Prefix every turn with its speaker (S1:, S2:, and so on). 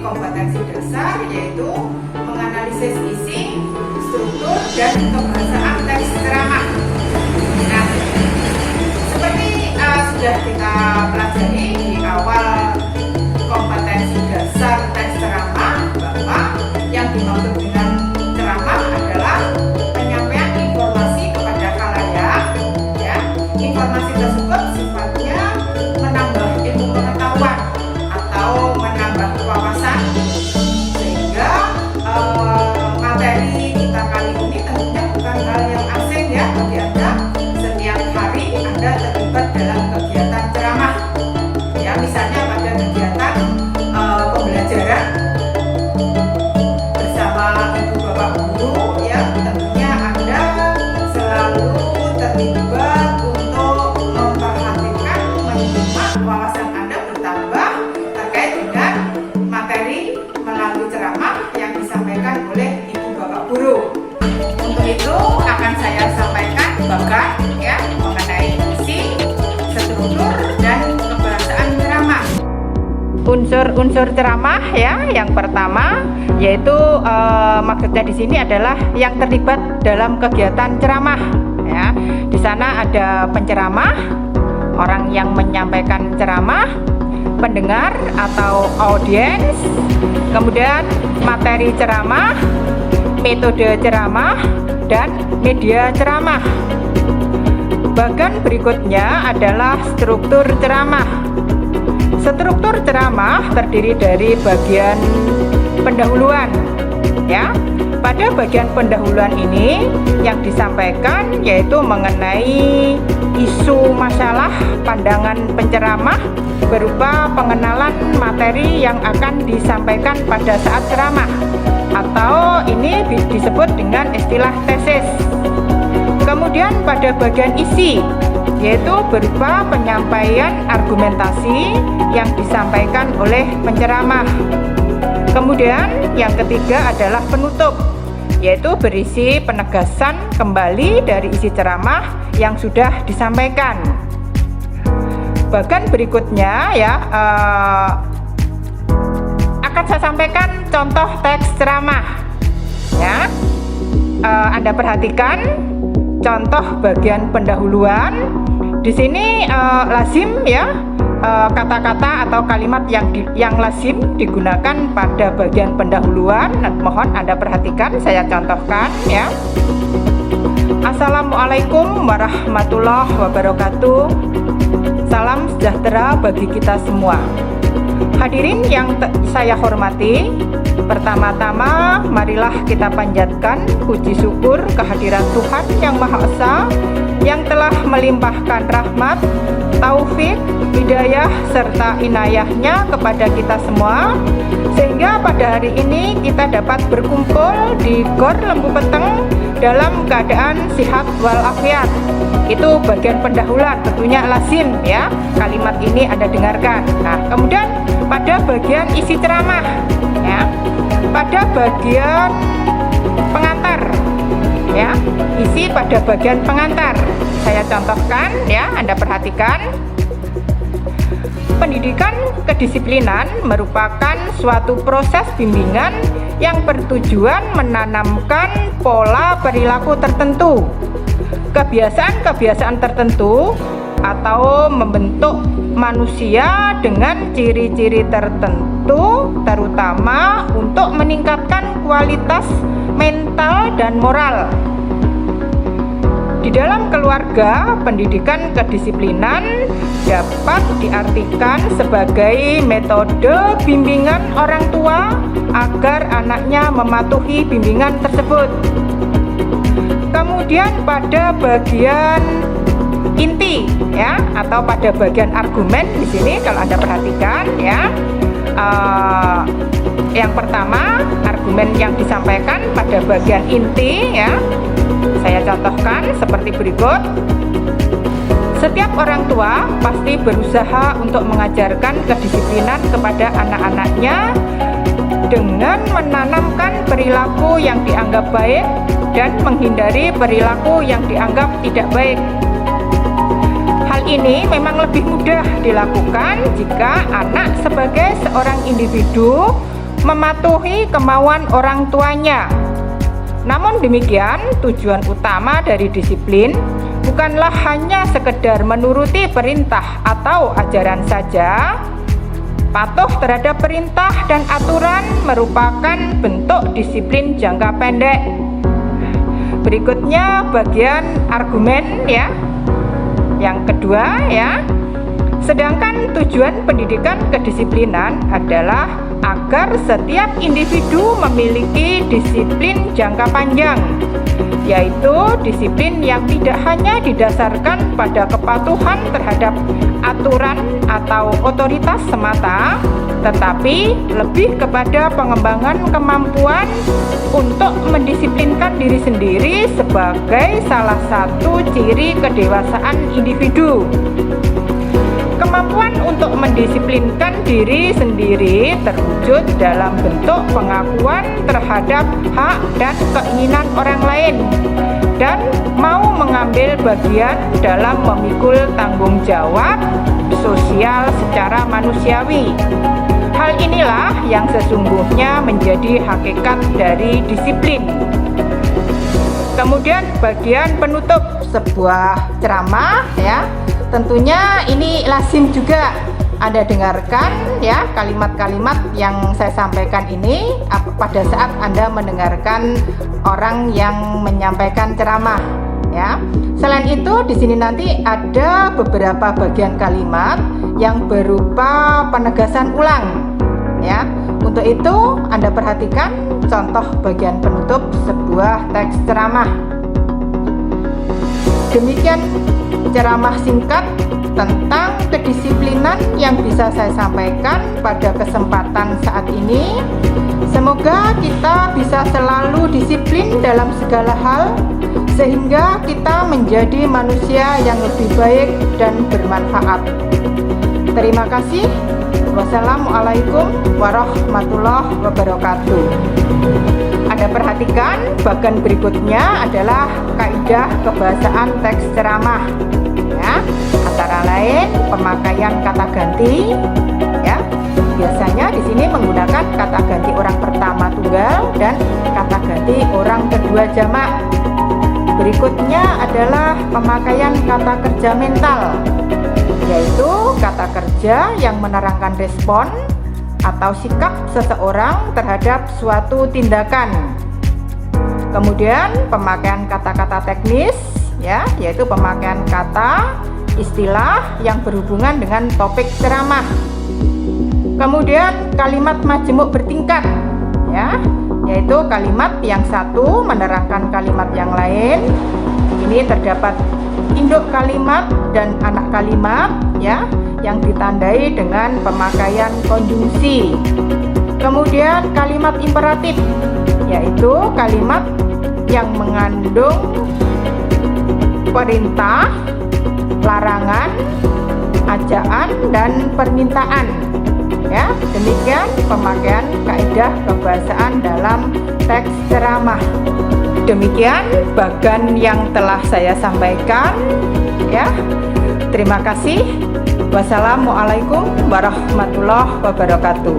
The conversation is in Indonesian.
S1: kompetensi dasar, yaitu menganalisis isi, struktur, dan kebahasaan teks ceramah. Nah, seperti sudah kita pelajari di awal kompetensi dasar teks ceramah, bahwa yang dimaksud dengan ceramah adalah penyampaian informasi kepada khalayak, ya. Informasi tersebut sifatnya menambah ilmu pengetahuan atau menambah wawasan, sehingga materi kita kali ini tentunya bukan hal yang asing ya bagi Anda. Setiap hari Anda terlibat dalam kegiatan ceramah, ya, misalnya pada kegiatan pembelajaran bersama ibu bapak guru, ya, tentunya Anda selalu terlibat untuk memperhatikan, menyimak, wawasan Anda bertambah terkait dengan materi melalui ceramah yang disampaikan oleh ibu bapak guru. Untuk itu akan saya sampaikan bagan ya mengenai isi, struktur, dan kebahasaan ceramah. Unsur-unsur ceramah ya, yang pertama yaitu maksudnya di sini adalah yang terlibat dalam kegiatan ceramah ya. Di sana ada penceramah, orang yang menyampaikan ceramah, pendengar atau audiens, kemudian materi ceramah, metode ceramah, dan media ceramah. Bagan berikutnya adalah struktur ceramah. Struktur ceramah terdiri dari bagian pendahuluan ya. Pada bagian pendahuluan ini yang disampaikan yaitu mengenai isu masalah pandangan penceramah berupa pengenalan materi yang akan disampaikan pada saat ceramah, atau ini disebut dengan istilah tesis. Kemudian pada bagian isi yaitu berupa penyampaian argumentasi yang disampaikan oleh penceramah. Kemudian yang ketiga adalah penutup, yaitu berisi penegasan kembali dari isi ceramah yang sudah disampaikan. Bagan berikutnya ya akan saya sampaikan contoh teks ceramah ya. Anda perhatikan contoh bagian pendahuluan. Di sini lazim ya, kata-kata atau kalimat yang lazim digunakan pada bagian pendahuluan. Mohon Anda perhatikan, saya contohkan ya. Assalamualaikum warahmatullahi wabarakatuh. Salam sejahtera bagi kita semua. Hadirin yang saya hormati, pertama-tama marilah kita panjatkan puji syukur kehadiran Tuhan Yang Maha Esa yang telah melimpahkan rahmat, taufik, hidayah, serta inayahnya kepada kita semua, sehingga pada hari ini kita dapat berkumpul di Gor Lembu Peteng dalam keadaan sihat walafiat. Itu bagian pendahuluan, tentunya lazim ya, kalimat ini Anda dengarkan. Nah, kemudian pada bagian isi ceramah ya, pada bagian pengantar ya, isi pada bagian pengantar saya contohkan ya, Anda perhatikan. Pendidikan kedisiplinan merupakan suatu proses bimbingan yang bertujuan menanamkan pola perilaku tertentu, kebiasaan-kebiasaan tertentu, atau membentuk manusia dengan ciri-ciri tertentu, terutama untuk meningkatkan kualitas mental dan moral. Di dalam keluarga, pendidikan kedisiplinan dapat diartikan sebagai metode bimbingan orang tua agar anaknya mematuhi bimbingan tersebut. Kemudian pada bagian inti ya, atau pada bagian argumen di sini kalau Anda perhatikan ya, yang pertama argumen yang disampaikan pada bagian inti ya, saya contohkan seperti berikut. Setiap orang tua pasti berusaha untuk mengajarkan kedisiplinan kepada anak-anaknya dengan menanamkan perilaku yang dianggap baik dan menghindari perilaku yang dianggap tidak baik. Hal ini memang lebih mudah dilakukan jika anak sebagai seorang individu mematuhi kemauan orang tuanya. Namun demikian, tujuan utama dari disiplin bukanlah hanya sekedar menuruti perintah atau ajaran saja. Patuh terhadap perintah dan aturan merupakan bentuk disiplin jangka pendek. Berikutnya bagian argumen ya. Yang kedua ya. Sedangkan tujuan pendidikan kedisiplinan adalah agar setiap individu memiliki disiplin jangka panjang, yaitu disiplin yang tidak hanya didasarkan pada kepatuhan terhadap aturan atau otoritas semata, tetapi lebih kepada pengembangan kemampuan untuk mendisiplinkan diri sendiri sebagai salah satu ciri kedewasaan individu. Kemampuan untuk mendisiplinkan diri sendiri terwujud dalam bentuk pengakuan terhadap hak dan keinginan orang lain dan mau mengambil bagian dalam memikul tanggung jawab sosial secara manusiawi. Hal inilah yang sesungguhnya menjadi hakikat dari disiplin. Kemudian bagian penutup sebuah ceramah ya. Tentunya ini lazim juga Anda dengarkan ya kalimat-kalimat yang saya sampaikan ini pada saat Anda mendengarkan orang yang menyampaikan ceramah ya. Selain itu di sini nanti ada beberapa bagian kalimat yang berupa penegasan ulang ya. Untuk itu Anda perhatikan contoh bagian penutup sebuah teks ceramah. Demikian ceramah singkat tentang kedisiplinan yang bisa saya sampaikan pada kesempatan saat ini. Semoga kita bisa selalu disiplin dalam segala hal sehingga kita menjadi manusia yang lebih baik dan bermanfaat. Terima kasih. Wassalamualaikum warahmatullahi wabarakatuh. Anda perhatikan bagian berikutnya adalah kaidah kebahasaan teks ceramah ya, antara lain pemakaian kata ganti ya. Biasanya di sini menggunakan kata ganti orang pertama tunggal dan kata ganti orang kedua jamak. Berikutnya adalah pemakaian kata kerja mental, yaitu kata kerja yang menerangkan respon atau sikap seseorang terhadap suatu tindakan. Kemudian pemakaian kata-kata teknis ya, yaitu pemakaian kata istilah yang berhubungan dengan topik ceramah. Kemudian kalimat majemuk bertingkat ya, yaitu kalimat yang satu menerangkan kalimat yang lain. Ini terdapat induk kalimat dan anak kalimat ya, yang ditandai dengan pemakaian konjungsi. Kemudian kalimat imperatif, yaitu kalimat yang mengandung perintah, larangan, ajaan, dan permintaan. Ya, demikian pemakaian kaidah kebahasaan dalam teks ceramah. Demikian bagian yang telah saya sampaikan ya. Terima kasih. Wassalamualaikum warahmatullahi wabarakatuh.